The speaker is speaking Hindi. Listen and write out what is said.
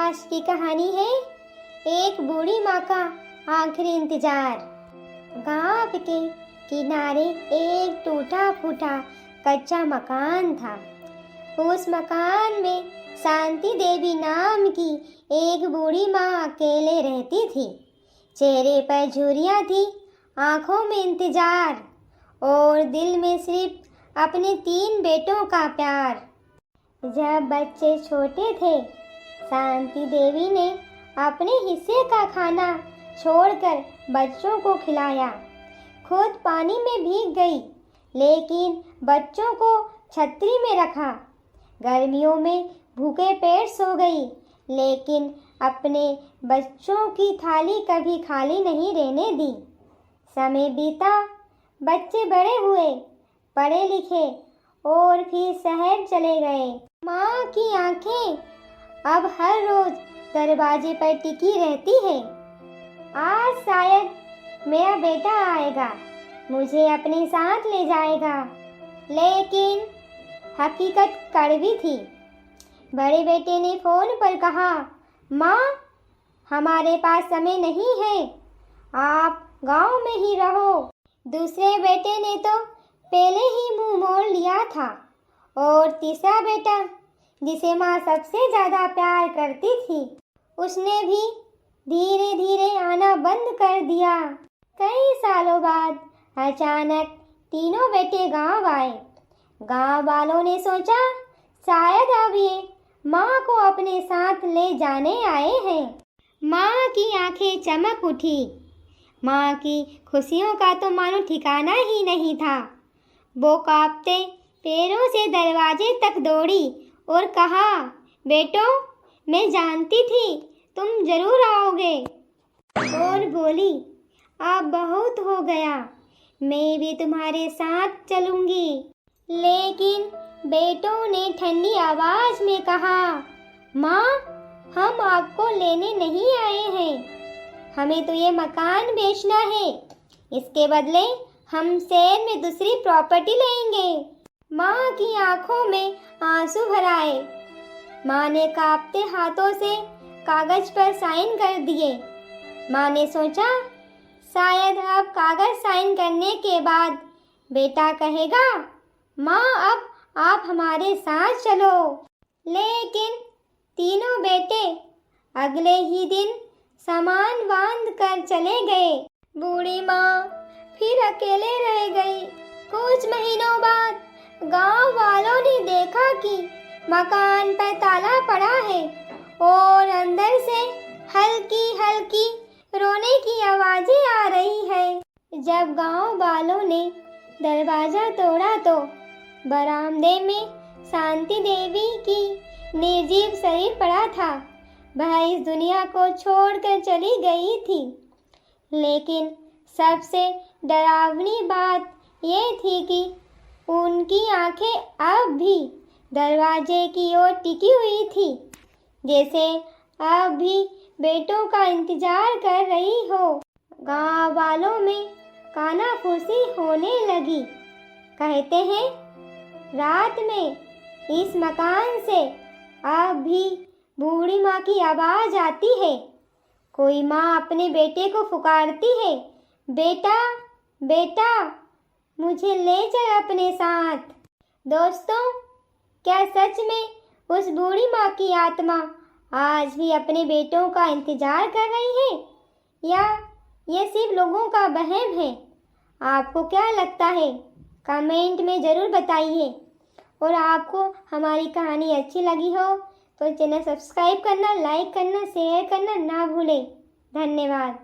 आज की कहानी है एक बूढ़ी माँ का आखिरी इंतजार। गांव के किनारे एक टूटा फूटा कच्चा मकान था। उस मकान में शांति देवी नाम की एक बूढ़ी माँ अकेले रहती थी। चेहरे पर झुर्रियाँ थी, आंखों में इंतजार और दिल में सिर्फ अपने 3 बेटों का प्यार। जब बच्चे छोटे थे, शांति देवी ने अपने हिस्से का खाना छोड़कर बच्चों को खिलाया। खुद पानी में भीग गई, लेकिन बच्चों को छतरी में रखा। गर्मियों में भूखे पेट सो गई, लेकिन अपने बच्चों की थाली कभी खाली नहीं रहने दी। समय बीता, बच्चे बड़े हुए, पढ़े लिखे और फिर शहर चले गए। माँ की आंखें अब हर रोज दरवाजे पर टिकी रहती है। आज शायद मेरा बेटा आएगा, मुझे अपने साथ ले जाएगा। लेकिन हकीकत कड़वी थी। बड़े बेटे ने फोन पर कहा, माँ, हमारे पास समय नहीं है, आप गांव में ही रहो। दूसरे बेटे ने तो पहले ही मुंह मोड़ लिया था और तीसरा बेटा, जिसे माँ सबसे ज़्यादा प्यार करती थी, उसने भी धीरे धीरे आना बंद कर दिया। कई सालों बाद अचानक तीनों बेटे गांव आए। गांव वालों ने सोचा शायद अब ये माँ को अपने साथ ले जाने आए हैं। माँ की आंखें चमक उठी। माँ की खुशियों का तो मानो ठिकाना ही नहीं था। वो कांपते पैरों से दरवाजे तक दौड़ी और कहा, बेटो, मैं जानती थी तुम जरूर आओगे। और बोली, अब बहुत हो गया, मैं भी तुम्हारे साथ चलूंगी। लेकिन बेटों ने ठंडी आवाज में कहा, माँ, हम आपको लेने नहीं आए हैं, हमें तो ये मकान बेचना है। इसके बदले हम शहर में दूसरी प्रॉपर्टी लेंगे। माँ की आंखों में आंसू भर आए। माँ ने कांपते हाथों से कागज पर साइन कर दिए। माँ ने सोचा शायद अब कागज साइन करने के बाद बेटा कहेगा, माँ, अब आप हमारे साथ चलो। लेकिन तीनों बेटे अगले ही दिन सामान बांध कर चले गए। बूढ़ी माँ फिर अकेले रह गई। कुछ महीनों बाद गांव वालों ने देखा कि मकान पर ताला पड़ा है और अंदर से हल्की हल्की रोने की आवाजें आ रही है। जब गांव वालों ने दरवाजा तोड़ा तो बरामदे में शांति देवी की निर्जीव शरीर पड़ा था। वह इस दुनिया को छोड़कर चली गई थी। लेकिन सबसे डरावनी बात ये थी कि उनकी आंखें अब भी दरवाजे की ओर टिकी हुई थी, जैसे अब भी बेटों का इंतजार कर रही हो। गांव वालों में कानाफूसी होने लगी। कहते हैं, रात में इस मकान से अब भी बूढ़ी माँ की आवाज आती है। कोई माँ अपने बेटे को पुकारती है, बेटा, बेटा, मुझे ले चल अपने साथ। दोस्तों, क्या सच में उस बूढ़ी माँ की आत्मा आज भी अपने बेटों का इंतजार कर रही है, या ये सिर्फ लोगों का वहम है? आपको क्या लगता है? कमेंट में ज़रूर बताइए। और आपको हमारी कहानी अच्छी लगी हो तो चैनल सब्सक्राइब करना, लाइक करना, शेयर करना ना भूलें। धन्यवाद।